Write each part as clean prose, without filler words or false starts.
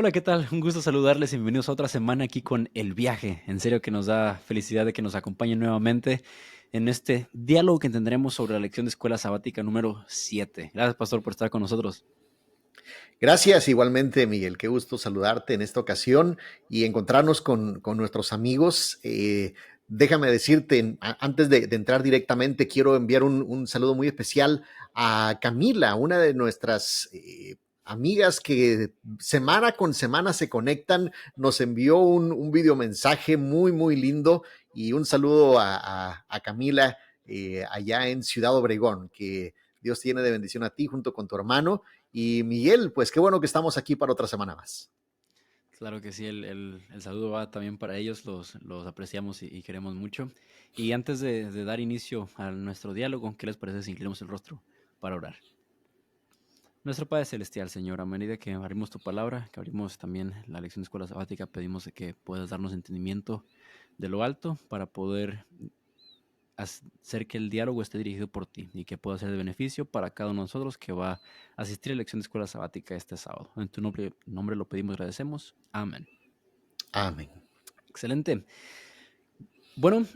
Hola, ¿qué tal? Un gusto saludarles y bienvenidos a otra semana aquí con El Viaje. En serio que nos da felicidad de que nos acompañen nuevamente en este diálogo que tendremos sobre la lección de escuela sabática número 7. Gracias, pastor, por estar con nosotros. Gracias, igualmente, Miguel. Qué gusto saludarte en esta ocasión y encontrarnos con nuestros amigos. Déjame decirte, antes de entrar directamente, quiero enviar un saludo muy especial a Camila, una de nuestras amigas que semana con semana se conectan. Nos envió un video mensaje muy lindo y un saludo a Camila allá en Ciudad Obregón, que Dios tiene de bendición a ti junto con tu hermano. Y Miguel, pues qué bueno que estamos aquí para otra semana más. Claro que sí, el saludo va también para ellos, los apreciamos y queremos mucho. Y antes de dar inicio a nuestro diálogo, ¿qué les parece si inclinamos el rostro para orar? Nuestro Padre Celestial, Señor, a medida que abrimos tu palabra, que abrimos también la lección de escuela sabática, pedimos de que puedas darnos entendimiento de lo alto para poder hacer que el diálogo esté dirigido por ti y que pueda ser de beneficio para cada uno de nosotros que va a asistir a la lección de escuela sabática este sábado. En tu nombre lo pedimos y agradecemos. Amén. Amén. Excelente. Bueno,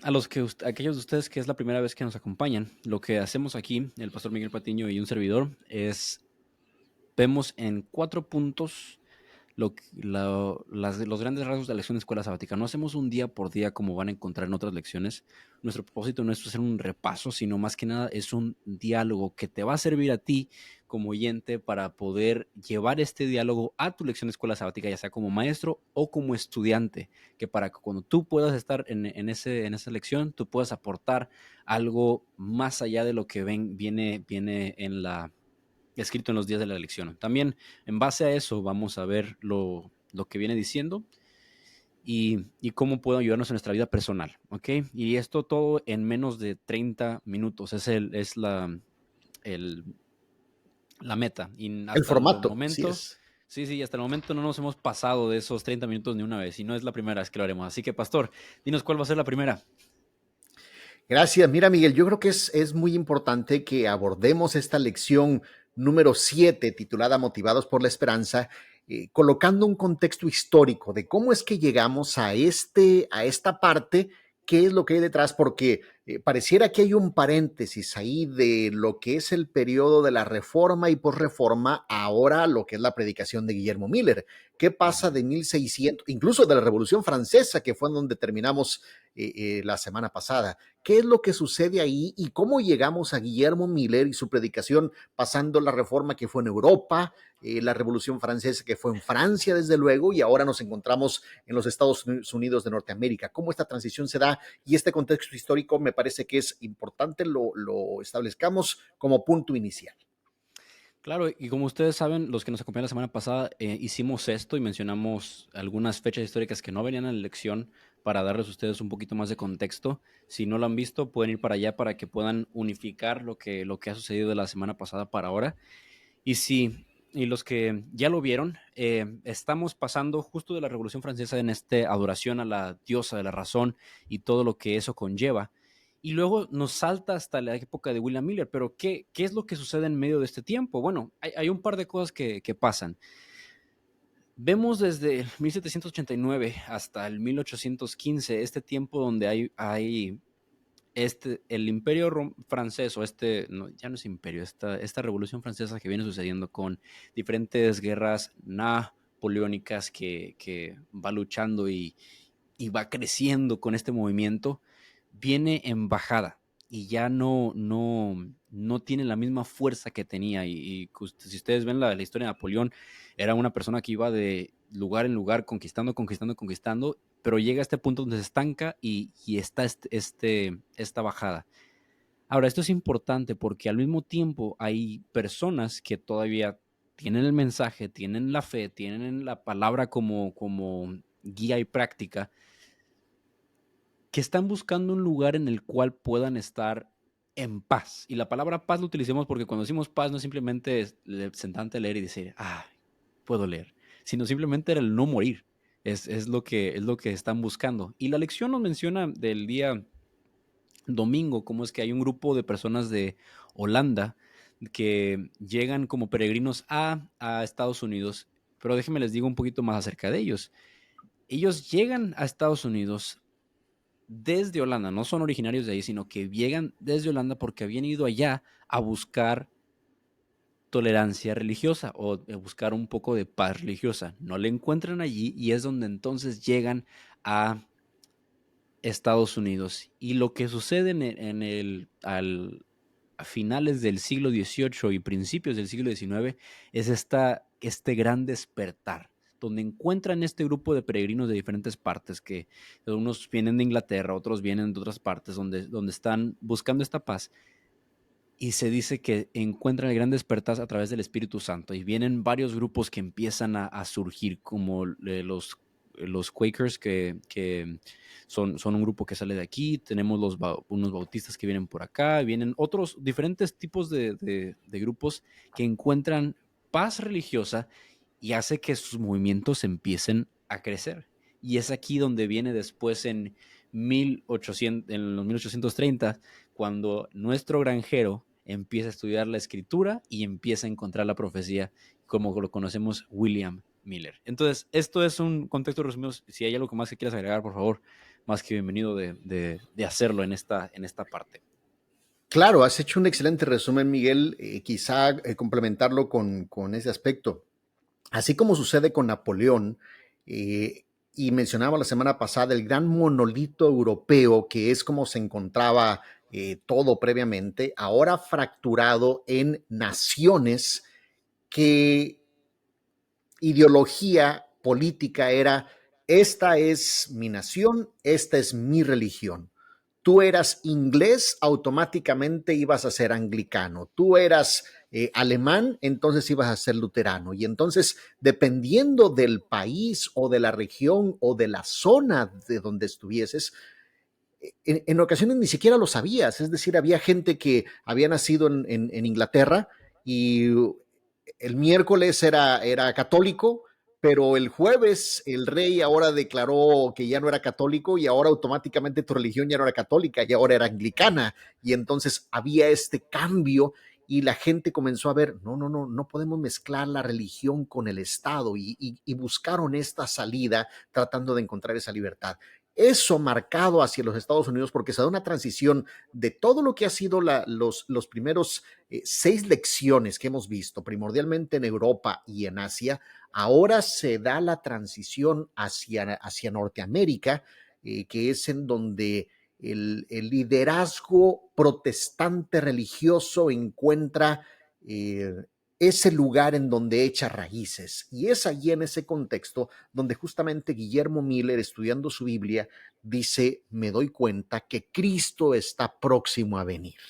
aquellos de ustedes que es la primera vez que nos acompañan, lo que hacemos aquí, el pastor Miguel Patiño y un servidor, vemos en 4 puntos los grandes rasgos de la lección de escuela sabática. No hacemos un día por día como van a encontrar en otras lecciones. Nuestro propósito no es hacer un repaso, sino más que nada es un diálogo que te va a servir a ti como oyente para poder llevar este diálogo a tu lección de escuela sabática, ya sea como maestro o como estudiante, que para que cuando tú puedas estar en esa lección, tú puedas aportar algo más allá de lo que viene en escrito en los días de la elección. También en base a eso vamos a ver lo que viene diciendo y cómo puede ayudarnos en nuestra vida personal, ¿ok? Y esto todo en menos de 30 minutos, es el, la meta. Y El hasta el formato, así momento, es. sí, hasta el momento no nos hemos pasado de esos 30 minutos ni una vez, y no es la primera vez que lo haremos. Así que, pastor, dinos cuál va a ser la primera. Gracias. Mira, Miguel, yo creo que es muy importante que abordemos esta lección número 7 titulada Motivados por la Esperanza, colocando un contexto histórico de cómo es que llegamos a esta parte, qué es lo que hay detrás, porque pareciera que hay un paréntesis ahí de lo que es el periodo de la Reforma y posreforma, ahora lo que es la predicación de Guillermo Miller. ¿Qué pasa Ujú. de 1600, incluso de la Revolución Francesa, que fue en donde terminamos la semana pasada? ¿Qué es lo que sucede ahí y cómo llegamos a Guillermo Miller y su predicación pasando la reforma que fue en Europa, la Revolución Francesa que fue en Francia, desde luego, y ahora nos encontramos en los Estados Unidos de Norteamérica? ¿Cómo esta transición se da? Y este contexto histórico me parece que es importante lo establezcamos como punto inicial. Claro, y como ustedes saben, los que nos acompañaron la semana pasada, hicimos esto y mencionamos algunas fechas históricas que no venían en la lección para darles a ustedes un poquito más de contexto. Si no lo han visto, pueden ir para allá para que puedan unificar lo que ha sucedido de la semana pasada para ahora. Y los que ya lo vieron, estamos pasando justo de la Revolución Francesa en esta adoración a la diosa de la razón y todo lo que eso conlleva. Y luego nos salta hasta la época de William Miller. Pero ¿qué es lo que sucede en medio de este tiempo? Bueno, hay un par de cosas que pasan. Vemos desde 1789 hasta el 1815 este tiempo donde hay el imperio francés, o no, ya no es imperio, esta revolución francesa que viene sucediendo con diferentes guerras napoleónicas que va luchando y va creciendo con este movimiento, viene en bajada y ya no tiene la misma fuerza que tenía. Y si ustedes ven la historia de Napoleón, era una persona que iba de lugar en lugar conquistando, pero llega a este punto donde se estanca y está esta bajada. Ahora, esto es importante porque al mismo tiempo hay personas que todavía tienen el mensaje, tienen la fe, tienen la palabra como guía y práctica, que están buscando un lugar en el cual puedan estar en paz. Y la palabra paz lo utilicemos porque cuando decimos paz no es simplemente sentarte a leer y decir, puedo leer, sino simplemente era el no morir. Es lo que están buscando. Y la lección nos menciona del día domingo cómo es que hay un grupo de personas de Holanda que llegan como peregrinos a Estados Unidos pero déjenme les digo un poquito más acerca de ellos. Ellos llegan a Estados Unidos desde Holanda, no son originarios de ahí, sino que llegan desde Holanda porque habían ido allá a buscar tolerancia religiosa o buscar un poco de paz religiosa. No la encuentran allí y es donde entonces llegan a Estados Unidos. Y lo que sucede a finales del siglo XVIII y principios del siglo XIX es este gran despertar, donde encuentran este grupo de peregrinos de diferentes partes, que unos vienen de Inglaterra, otros vienen de otras partes, donde están buscando esta paz. Y se dice que encuentran el gran despertar a través del Espíritu Santo. Y vienen varios grupos que empiezan a surgir, como los Quakers, que son un grupo que sale de aquí. Tenemos unos bautistas que vienen por acá. Vienen otros diferentes tipos de grupos que encuentran paz religiosa y hace que sus movimientos empiecen a crecer. Y es aquí donde viene después en los 1830, cuando nuestro granjero empieza a estudiar la escritura y empieza a encontrar la profecía, como lo conocemos, William Miller. Entonces, esto es un contexto resumido. Si hay algo más que quieras agregar, por favor, más que bienvenido de hacerlo en esta parte. Claro, has hecho un excelente resumen, Miguel. Quizá complementarlo con ese aspecto. Así como sucede con Napoleón, y mencionaba la semana pasada el gran monolito europeo, que es como se encontraba todo previamente, ahora fracturado en naciones que ideología política era: esta es mi nación, esta es mi religión. Tú eras inglés, automáticamente ibas a ser anglicano. Tú eras alemán, entonces ibas a ser luterano. Y entonces, dependiendo del país o de la región o de la zona de donde estuvieses, en ocasiones ni siquiera lo sabías. Es decir, había gente que había nacido en Inglaterra y el miércoles era católico, pero el jueves el rey ahora declaró que ya no era católico y ahora automáticamente tu religión ya no era católica y ahora era anglicana. Y entonces había este cambio y la gente comenzó a ver: no, no, no, no podemos mezclar la religión con el Estado, y buscaron esta salida tratando de encontrar esa libertad. Eso marcado hacia los Estados Unidos, porque se da una transición de todo lo que ha sido los primeros 6 lecciones que hemos visto, primordialmente en Europa y en Asia. Ahora se da la transición hacia Norteamérica, que es en donde el liderazgo protestante religioso encuentra ese lugar en donde echa raíces. Y es allí, en ese contexto, donde justamente Guillermo Miller, estudiando su Biblia, dice: me doy cuenta que Cristo está próximo a venir.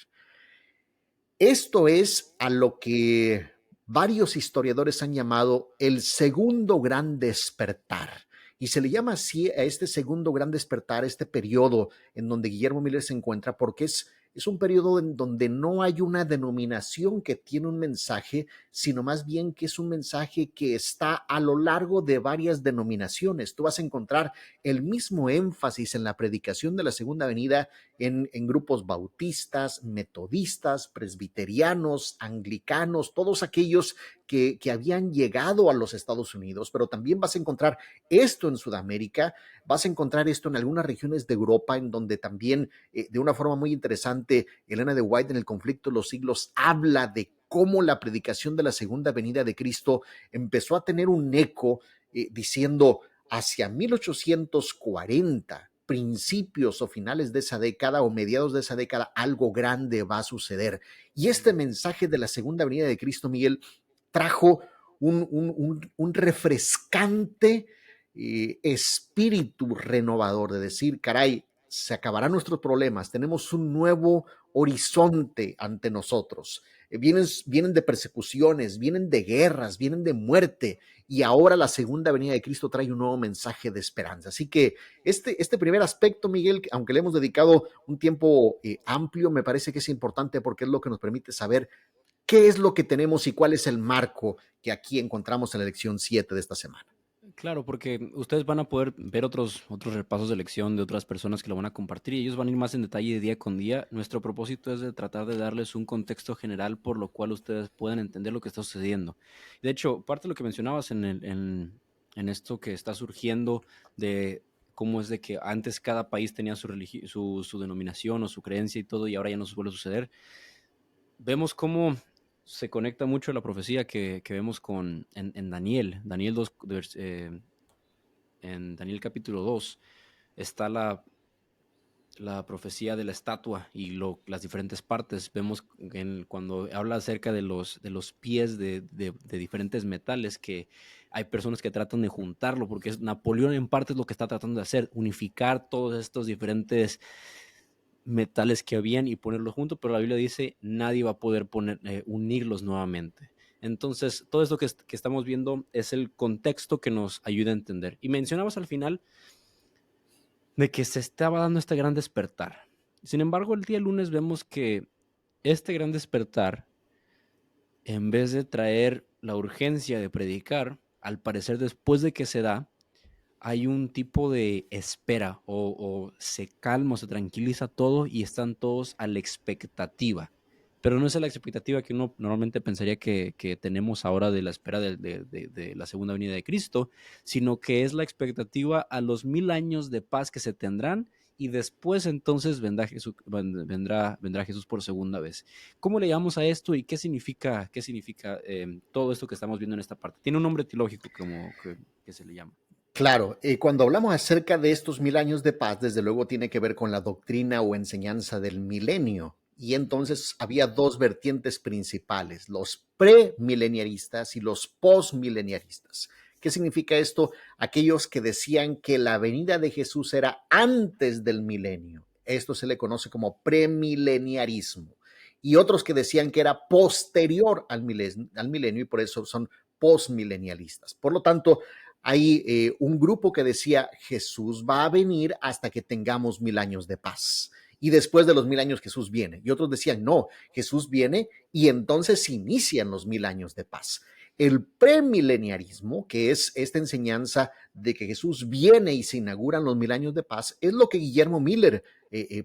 Esto es a lo que varios historiadores han llamado el segundo gran despertar. Y se le llama así a este segundo gran despertar, este periodo en donde Guillermo Miller se encuentra, porque es un periodo en donde no hay una denominación que tiene un mensaje, sino más bien que es un mensaje que está a lo largo de varias denominaciones. Tú vas a encontrar el mismo énfasis en la predicación de la segunda venida en grupos bautistas, metodistas, presbiterianos, anglicanos, todos aquellos que habían llegado a los Estados Unidos, pero también vas a encontrar esto en Sudamérica, vas a encontrar esto en algunas regiones de Europa, en donde también, de una forma muy interesante, Elena de White en El conflicto de los siglos habla de cómo la predicación de la segunda venida de Cristo empezó a tener un eco, diciendo: hacia 1840, principios o finales de esa década o mediados de esa década, algo grande va a suceder. Y este mensaje de la segunda venida de Cristo, Miguel, trajo un refrescante espíritu renovador de decir: caray, se acabarán nuestros problemas, tenemos un nuevo horizonte ante nosotros. Vienen de persecuciones, vienen de guerras, vienen de muerte, y ahora la segunda venida de Cristo trae un nuevo mensaje de esperanza. Así que este primer aspecto, Miguel, aunque le hemos dedicado un tiempo amplio, me parece que es importante porque es lo que nos permite saber qué es lo que tenemos y cuál es el marco que aquí encontramos en la lección 7 de esta semana. Claro, porque ustedes van a poder ver otros repasos de lección de otras personas que lo van a compartir y ellos van a ir más en detalle día con día. Nuestro propósito es de tratar de darles un contexto general por lo cual ustedes puedan entender lo que está sucediendo. De hecho, parte de lo que mencionabas en esto que está surgiendo de cómo es de que antes cada país tenía su denominación o su creencia y todo y ahora ya no se vuelve a suceder. Vemos cómo se conecta mucho a la profecía que vemos en Daniel 2, en Daniel capítulo 2 está la profecía de la estatua y las diferentes partes. Vemos cuando habla acerca de los pies de diferentes metales que hay personas que tratan de juntarlo, porque Napoleón en parte es lo que está tratando de hacer, unificar todos estos diferentes metales que habían y ponerlos juntos, pero la Biblia dice nadie va a poder unirlos nuevamente. Entonces, todo esto que estamos viendo es el contexto que nos ayuda a entender. Y mencionabas al final de que se estaba dando este gran despertar. Sin embargo, el día lunes vemos que este gran despertar, en vez de traer la urgencia de predicar, al parecer después de que se da, hay un tipo de espera o se calma o se tranquiliza todo y están todos a la expectativa. Pero no es a la expectativa que uno normalmente pensaría que tenemos ahora de la espera de la segunda venida de Cristo, sino que es la expectativa a los 1000 años de paz que se tendrán y después entonces vendrá Jesús por segunda vez. ¿Cómo le llamamos a esto y qué significa todo esto que estamos viendo en esta parte? Tiene un nombre teológico como que se le llama. Claro, cuando hablamos acerca de estos 1000 años de paz, desde luego tiene que ver con la doctrina o enseñanza del milenio. Y entonces había dos vertientes principales, los premileniaristas y los postmileniaristas. ¿Qué significa esto? Aquellos que decían que la venida de Jesús era antes del milenio. Esto se le conoce como premileniarismo. Y otros que decían que era posterior al milenio y por eso son postmilenialistas. Por lo tanto, hay un grupo que decía Jesús va a venir hasta que tengamos 1000 años de paz. Y después de los 1000 años Jesús viene. Y otros decían, no, Jesús viene y entonces inician los 1000 años de paz. El premileniarismo, que es esta enseñanza de que Jesús viene y se inauguran los 1000 años de paz, es lo que Guillermo Miller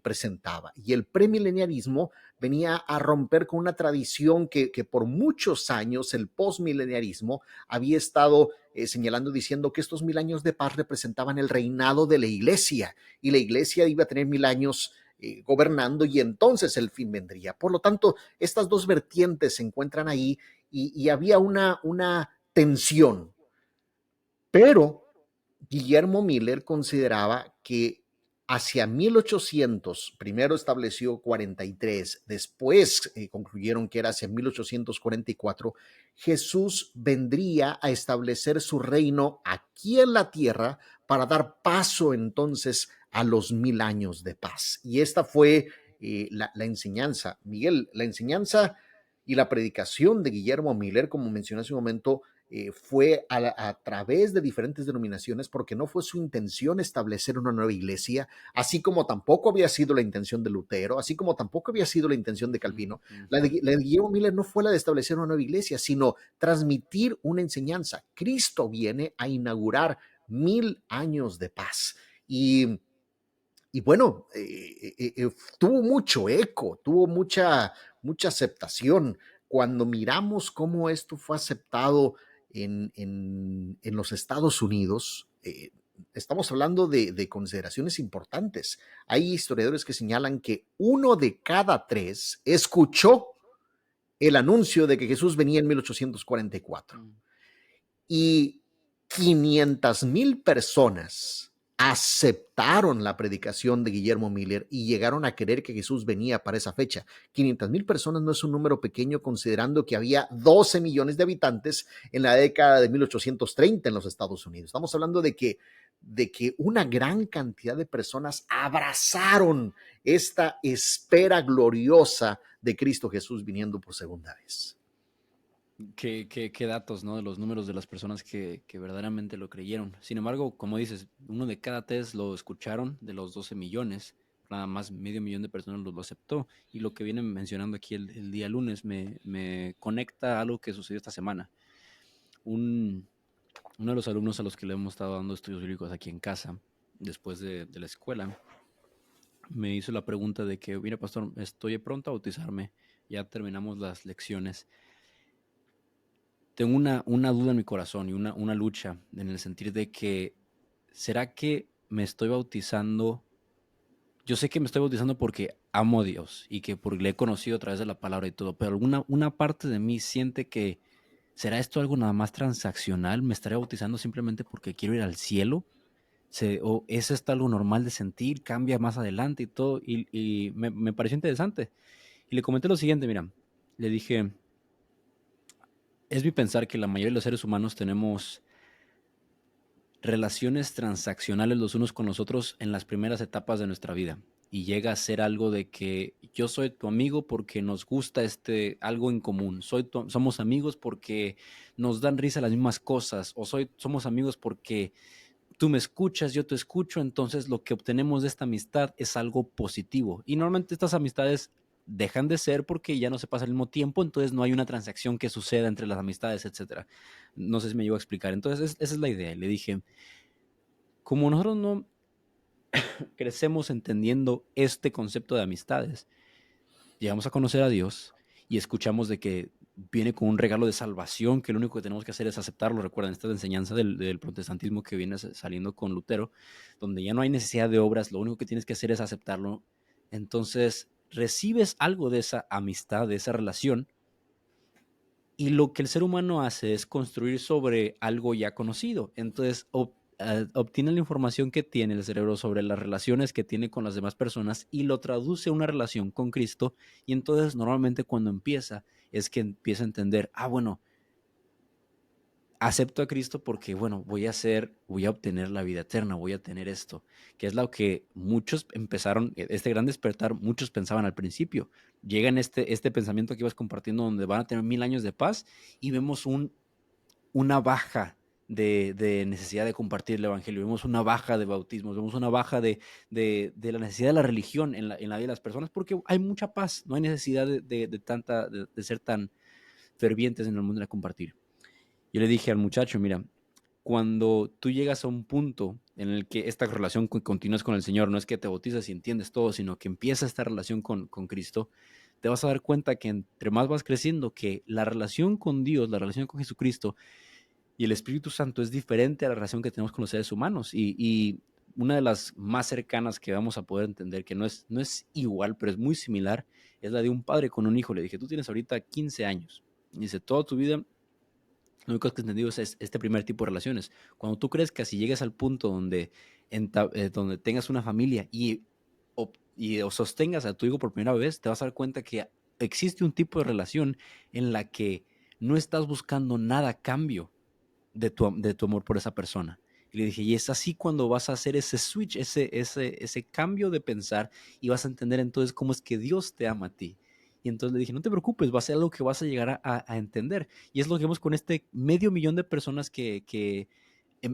presentaba. Y el premileniarismo venía a romper con una tradición que por muchos años el postmileniarismo había estado señalando, diciendo que estos 1000 años de paz representaban el reinado de la iglesia y la iglesia iba a tener 1000 años gobernando y entonces el fin vendría. Por lo tanto, estas dos vertientes se encuentran ahí y había una tensión, pero Guillermo Miller consideraba que hacia 1800, primero estableció 43, después concluyeron que era hacia 1844, Jesús vendría a establecer su reino aquí en la tierra para dar paso entonces a los 1000 años de paz. Y esta fue la enseñanza, Miguel, la enseñanza y la predicación de Guillermo Miller, como mencioné hace un momento, fue a través de diferentes denominaciones porque no fue su intención establecer una nueva iglesia, así como tampoco había sido la intención de Lutero, así como tampoco había sido la intención de Calvino. La de Guillermo Miller no fue la de establecer una nueva iglesia, sino transmitir una enseñanza. Cristo viene a inaugurar 1000 años de paz. Y bueno, tuvo mucho eco, tuvo mucha aceptación. Cuando miramos cómo esto fue aceptado en los Estados Unidos, estamos hablando de consideraciones importantes. Hay historiadores que señalan que 1 de cada 3 escuchó el anuncio de que Jesús venía en 1844 y 500,000 personas aceptaron la predicación de Guillermo Miller y llegaron a creer que Jesús venía para esa fecha. 500,000 personas no es un número pequeño considerando que había 12 millones de habitantes en la década de 1830 en los Estados Unidos. Estamos hablando de que una gran cantidad de personas abrazaron esta espera gloriosa de Cristo Jesús viniendo por segunda vez. Qué datos, ¿no? De los números de las personas que verdaderamente lo creyeron. Sin embargo, como dices, 1 de cada 3 lo escucharon de los 12 millones. Nada más medio millón de personas lo aceptó. Y lo que vienen mencionando aquí el día lunes me conecta a algo que sucedió esta semana. Un, Uno de los alumnos a los que le hemos estado dando estudios bíblicos aquí en casa, después de la escuela, me hizo la pregunta de que, mira, pastor, estoy pronto a bautizarme, ya terminamos las lecciones. Tengo una duda en mi corazón y una lucha en el sentido de que, ¿será que me estoy bautizando? Yo sé que me estoy bautizando porque amo a Dios y que porque le he conocido a través de la palabra y todo, pero una parte de mí siente que, ¿será esto algo nada más transaccional? ¿Me estaré bautizando simplemente porque quiero ir al cielo? ¿O es esto algo normal de sentir? ¿Cambia más adelante y todo? Y me pareció interesante. Y le comenté lo siguiente, mira, le dije, es mi pensar que la mayoría de los seres humanos tenemos relaciones transaccionales los unos con los otros en las primeras etapas de nuestra vida. Y llega a ser algo de que yo soy tu amigo porque nos gusta algo en común. Somos amigos porque nos dan risa las mismas cosas. O somos amigos porque tú me escuchas, yo te escucho. Entonces lo que obtenemos de esta amistad es algo positivo. Y normalmente estas amistades dejan de ser porque ya no se pasa el mismo tiempo. Entonces no hay una transacción que suceda entre las amistades, etcétera. No sé si me llevo a explicar. Entonces esa es la idea. Le dije, como nosotros no crecemos entendiendo este concepto de amistades, llegamos a conocer a Dios y escuchamos de que viene con un regalo de salvación, que lo único que tenemos que hacer es aceptarlo. Recuerden, esta enseñanza del protestantismo que viene saliendo con Lutero, donde ya no hay necesidad de obras, lo único que tienes que hacer es aceptarlo. Entonces, recibes algo de esa amistad, de esa relación, y lo que el ser humano hace es construir sobre algo ya conocido. Entonces, obtiene la información que tiene el cerebro sobre las relaciones que tiene con las demás personas y lo traduce a una relación con Cristo. Y entonces, normalmente cuando empieza, es que empieza a entender, bueno, acepto a Cristo porque, bueno, voy a obtener la vida eterna, voy a tener esto, que es lo que muchos empezaron, este gran despertar, muchos pensaban al principio. Llega en este pensamiento que ibas compartiendo donde van a tener 1000 años de paz y vemos una baja de necesidad de compartir el evangelio, vemos una baja de bautismos, vemos una baja de la necesidad de la religión en la vida de las personas porque hay mucha paz, no hay necesidad de ser tan fervientes en el mundo de compartir. Yo le dije al muchacho, mira, cuando tú llegas a un punto en el que esta relación continúas con el Señor, no es que te bautizas y entiendes todo, sino que empieza esta relación con Cristo, te vas a dar cuenta que entre más vas creciendo, que la relación con Dios, la relación con Jesucristo y el Espíritu Santo es diferente a la relación que tenemos con los seres humanos. Y una de las más cercanas que vamos a poder entender, que no es igual, pero es muy similar, es la de un padre con un hijo. Le dije, tú tienes ahorita 15 años. Y dice, toda tu vida lo único que he entendido es este primer tipo de relaciones. Cuando tú crees que así llegues al punto donde tengas una familia o sostengas a tu hijo por primera vez, te vas a dar cuenta que existe un tipo de relación en la que no estás buscando nada a cambio de tu amor por esa persona. Y le dije, y es así cuando vas a hacer ese switch, ese cambio de pensar y vas a entender entonces cómo es que Dios te ama a ti. Y entonces le dije, no te preocupes, va a ser algo que vas a llegar a entender. Y es lo que vemos con este 500,000 de personas que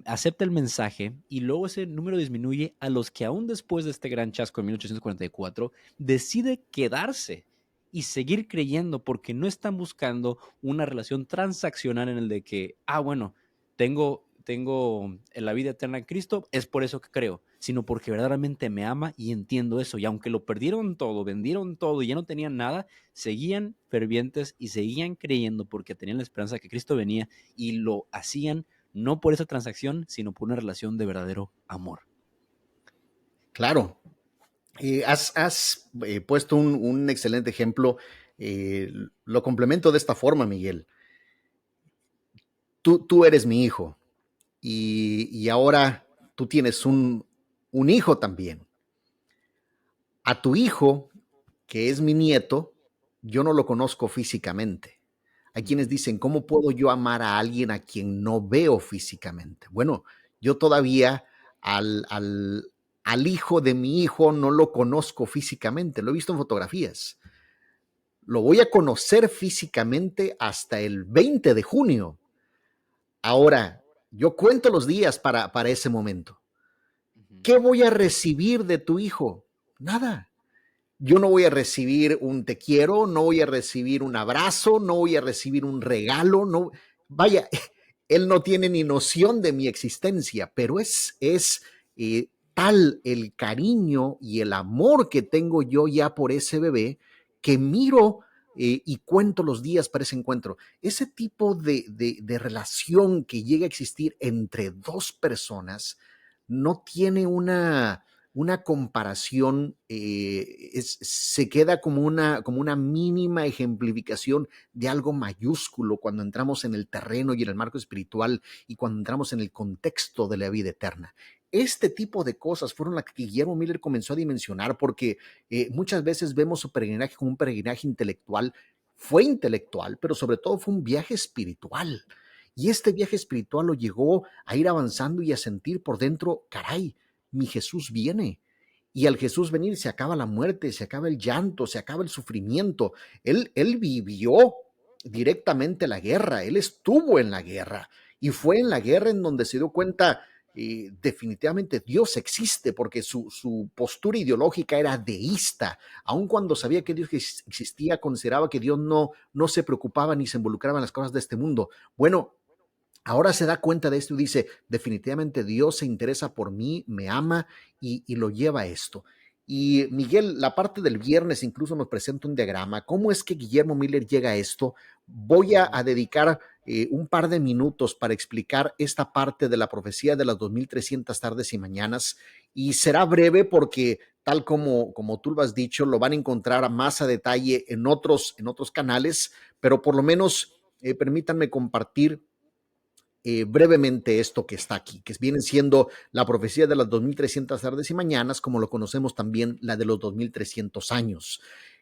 acepta el mensaje y luego ese número disminuye a los que aún después de este gran chasco en 1844 decide quedarse y seguir creyendo porque no están buscando una relación transaccional en el de que, bueno, tengo la vida eterna en Cristo, es por eso que creo, sino porque verdaderamente me ama y entiendo eso. Y aunque lo perdieron todo, vendieron todo y ya no tenían nada, seguían fervientes y seguían creyendo porque tenían la esperanza de que Cristo venía y lo hacían no por esa transacción, sino por una relación de verdadero amor. Claro. Has puesto un excelente ejemplo. Lo complemento de esta forma, Miguel. Tú eres mi hijo y ahora tú tienes un hijo también. A tu hijo, que es mi nieto, yo no lo conozco físicamente. Hay quienes dicen, ¿cómo puedo yo amar a alguien a quien no veo físicamente? Bueno, yo todavía al hijo de mi hijo no lo conozco físicamente, lo he visto en fotografías. Lo voy a conocer físicamente hasta el 20 de junio. Ahora, yo cuento los días para ese momento. ¿Qué voy a recibir de tu hijo? Nada. Yo no voy a recibir un te quiero, no voy a recibir un abrazo, no voy a recibir un regalo, no. Vaya, él no tiene ni noción de mi existencia, pero tal el cariño y el amor que tengo yo ya por ese bebé que miro y cuento los días para ese encuentro. Ese tipo de relación que llega a existir entre dos personas no tiene una comparación, se queda como una mínima ejemplificación de algo mayúsculo cuando entramos en el terreno y en el marco espiritual y cuando entramos en el contexto de la vida eterna. Este tipo de cosas fueron las que Guillermo Miller comenzó a dimensionar, porque muchas veces vemos su peregrinaje como un peregrinaje intelectual. Fue intelectual, pero sobre todo fue un viaje espiritual. Y este viaje espiritual lo llegó a ir avanzando y a sentir por dentro, caray, mi Jesús viene. Y al Jesús venir se acaba la muerte, se acaba el llanto, se acaba el sufrimiento. Él vivió directamente la guerra, él estuvo en la guerra y fue en la guerra en donde se dio cuenta definitivamente Dios existe, porque su postura ideológica era deísta, aun cuando sabía que Dios existía, consideraba que Dios no se preocupaba ni se involucraba en las cosas de este mundo. Bueno, ahora se da cuenta de esto y dice, definitivamente Dios se interesa por mí, me ama y lo lleva a esto. Y Miguel, la parte del viernes incluso nos presenta un diagrama. ¿Cómo es que Guillermo Miller llega a esto? Voy a dedicar un par de minutos para explicar esta parte de la profecía de las 2300 tardes y mañanas, y será breve porque tal como tú lo has dicho, lo van a encontrar más a detalle en otros canales, pero por lo menos permítanme compartir brevemente esto que está aquí, que viene siendo la profecía de las 2300 tardes y mañanas, como lo conocemos también la de los 2300 años.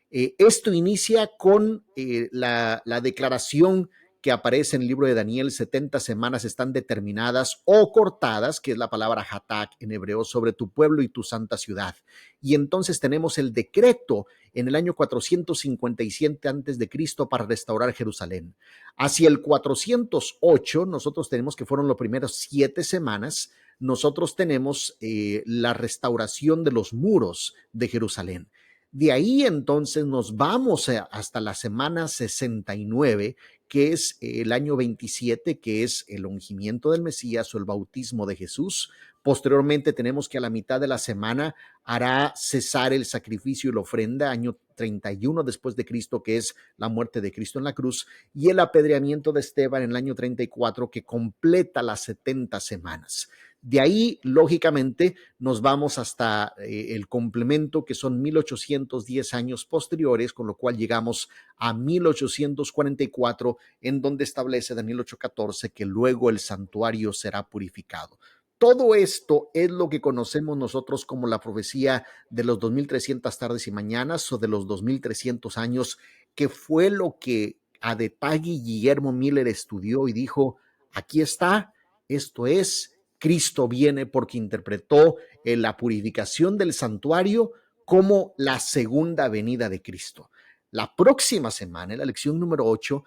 Esto inicia con la declaración que aparece en el libro de Daniel: 70 semanas están determinadas o cortadas, que es la palabra hatak en hebreo, sobre tu pueblo y tu santa ciudad. Y entonces tenemos el decreto en el año 457 antes de Cristo para restaurar Jerusalén. Hacia el 408, nosotros tenemos que fueron las primeras 7 semanas, nosotros tenemos la restauración de los muros de Jerusalén. De ahí entonces nos vamos hasta la semana 69, que es el año 27, que es el ungimiento del Mesías o el bautismo de Jesús. Posteriormente tenemos que a la mitad de la semana hará cesar el sacrificio y la ofrenda, año 31 después de Cristo, que es la muerte de Cristo en la cruz, y el apedreamiento de Esteban en el año 34, que completa las 70 semanas. De ahí, lógicamente, nos vamos hasta el complemento, que son 1810 años posteriores, con lo cual llegamos a 1844, en donde establece Daniel 8:14 que luego el santuario será purificado. Todo esto es lo que conocemos nosotros como la profecía de los 2300 tardes y mañanas, o de los 2300 años, que fue lo que a detalle Guillermo Miller estudió y dijo, aquí está, esto es, Cristo viene, porque interpretó la purificación del santuario como la segunda venida de Cristo. La próxima semana, en la lección número 8,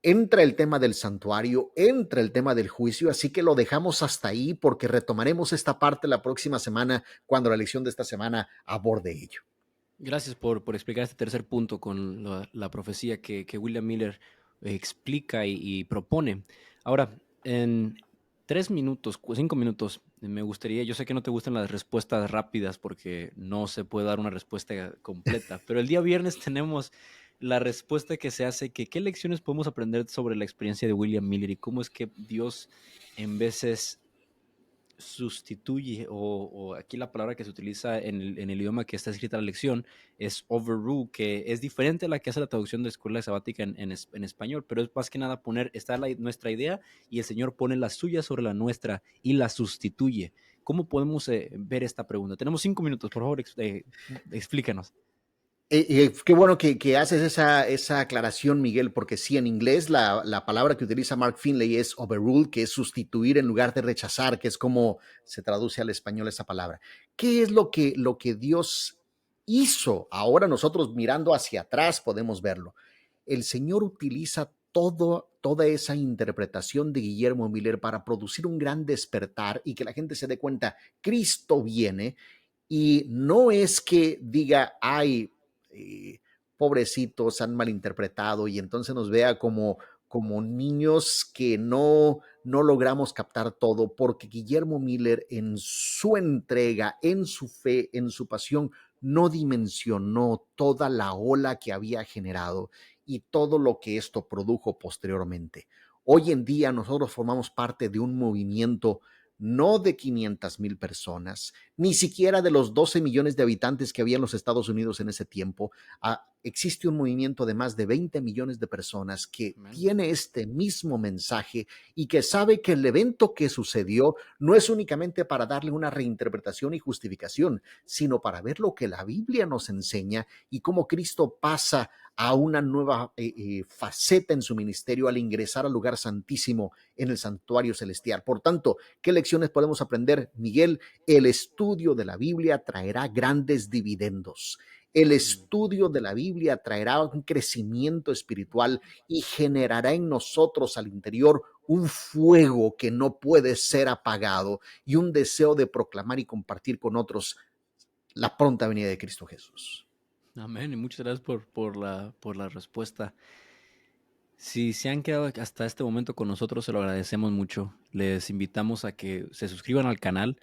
entra el tema del santuario, entra el tema del juicio, así que lo dejamos hasta ahí porque retomaremos esta parte la próxima semana cuando la lección de esta semana aborde ello. Gracias por explicar este tercer punto con la profecía que William Miller explica y propone. Ahora, en 3 minutos, 5 minutos, me gustaría, yo sé que no te gustan las respuestas rápidas porque no se puede dar una respuesta completa, pero el día viernes tenemos la respuesta que se hace, que qué lecciones podemos aprender sobre la experiencia de William Miller y cómo es que Dios en veces sustituye, o aquí la palabra que se utiliza en el idioma que está escrita la lección es overrule, que es diferente a la que hace la traducción de escuela sabática en español, pero es más que nada poner, está nuestra idea y el Señor pone la suya sobre la nuestra y la sustituye. ¿Cómo podemos ver esta pregunta? Tenemos 5 minutos, por favor, explícanos. Qué bueno que haces esa aclaración, Miguel, porque sí, en inglés la palabra que utiliza Mark Finley es overrule, que es sustituir en lugar de rechazar, que es como se traduce al español esa palabra. ¿Qué es lo que Dios hizo? Ahora nosotros mirando hacia atrás podemos verlo. El Señor utiliza toda esa interpretación de Guillermo Miller para producir un gran despertar y que la gente se dé cuenta, Cristo viene, y no es que diga, ay, pobrecitos, han malinterpretado, y entonces nos vea como niños que no logramos captar todo, porque Guillermo Miller en su entrega, en su fe, en su pasión, no dimensionó toda la ola que había generado y todo lo que esto produjo posteriormente. Hoy en día nosotros formamos parte de un movimiento no de 500,000 personas, ni siquiera de los 12 millones de habitantes que había en los Estados Unidos en ese tiempo. Existe un movimiento de más de 20 millones de personas que Amén. tiene este mismo mensaje y que sabe que el evento que sucedió no es únicamente para darle una reinterpretación y justificación, sino para ver lo que la Biblia nos enseña y cómo Cristo pasa a una nueva faceta en su ministerio al ingresar al lugar santísimo en el santuario celestial. Por tanto, ¿qué lecciones podemos aprender, Miguel? El estudio de la Biblia traerá grandes dividendos. El estudio de la Biblia traerá un crecimiento espiritual y generará en nosotros al interior un fuego que no puede ser apagado y un deseo de proclamar y compartir con otros la pronta venida de Cristo Jesús. Amén. Y muchas gracias por la respuesta. Si se han quedado hasta este momento con nosotros, se lo agradecemos mucho. Les invitamos a que se suscriban al canal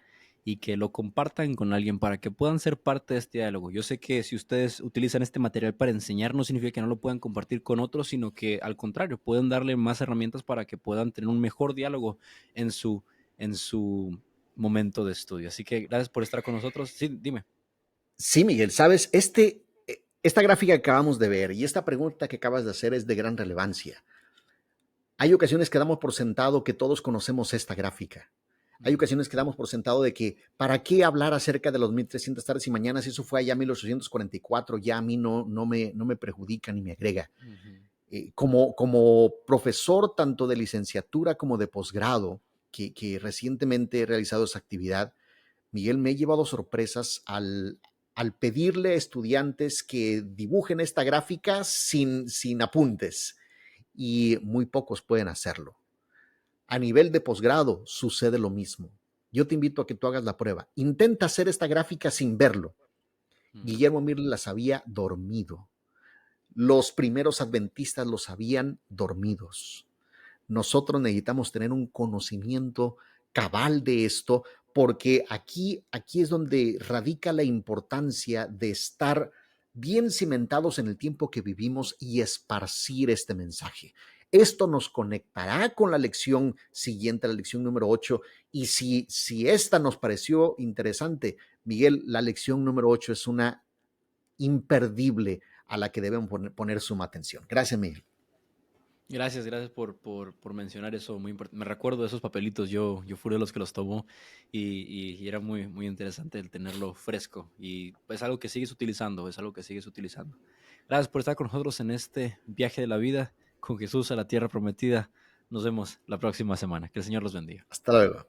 y que lo compartan con alguien para que puedan ser parte de este diálogo. Yo sé que si ustedes utilizan este material para enseñar, no significa que no lo puedan compartir con otros, sino que al contrario, pueden darle más herramientas para que puedan tener un mejor diálogo en en su momento de estudio. Así que gracias por estar con nosotros. Sí, dime. Sí, Miguel, sabes, esta gráfica que acabamos de ver y esta pregunta que acabas de hacer es de gran relevancia. Hay ocasiones que damos por sentado que todos conocemos esta gráfica. Hay ocasiones que damos por sentado de que, ¿para qué hablar acerca de los 1300 tardes y mañanas? Eso fue allá en 1844, ya a mí no me perjudica ni me agrega. Ujú. Como profesor tanto de licenciatura como de posgrado, que recientemente he realizado esa actividad, Miguel, me he llevado sorpresas al pedirle a estudiantes que dibujen esta gráfica sin apuntes y muy pocos pueden hacerlo. A nivel de posgrado sucede lo mismo. Yo te invito a que tú hagas la prueba. Intenta hacer esta gráfica sin verlo. Ujú. Guillermo Miller las había dormido. Los primeros adventistas los habían dormidos. Nosotros necesitamos tener un conocimiento cabal de esto, porque aquí es donde radica la importancia de estar bien cimentados en el tiempo que vivimos y esparcir este mensaje. Esto nos conectará con la lección siguiente, la lección número 8. Y si esta nos pareció interesante, Miguel, la lección número 8 es una imperdible a la que deben poner suma atención. Gracias, Miguel. Gracias, gracias por mencionar eso. Muy me recuerdo de esos papelitos, yo fui de los que los tomó y era muy interesante el tenerlo fresco. Y es algo que sigues utilizando, es algo que sigues utilizando. Gracias por estar con nosotros en este viaje de la vida con Jesús a la tierra prometida. Nos vemos la próxima semana. Que el Señor los bendiga. Hasta luego.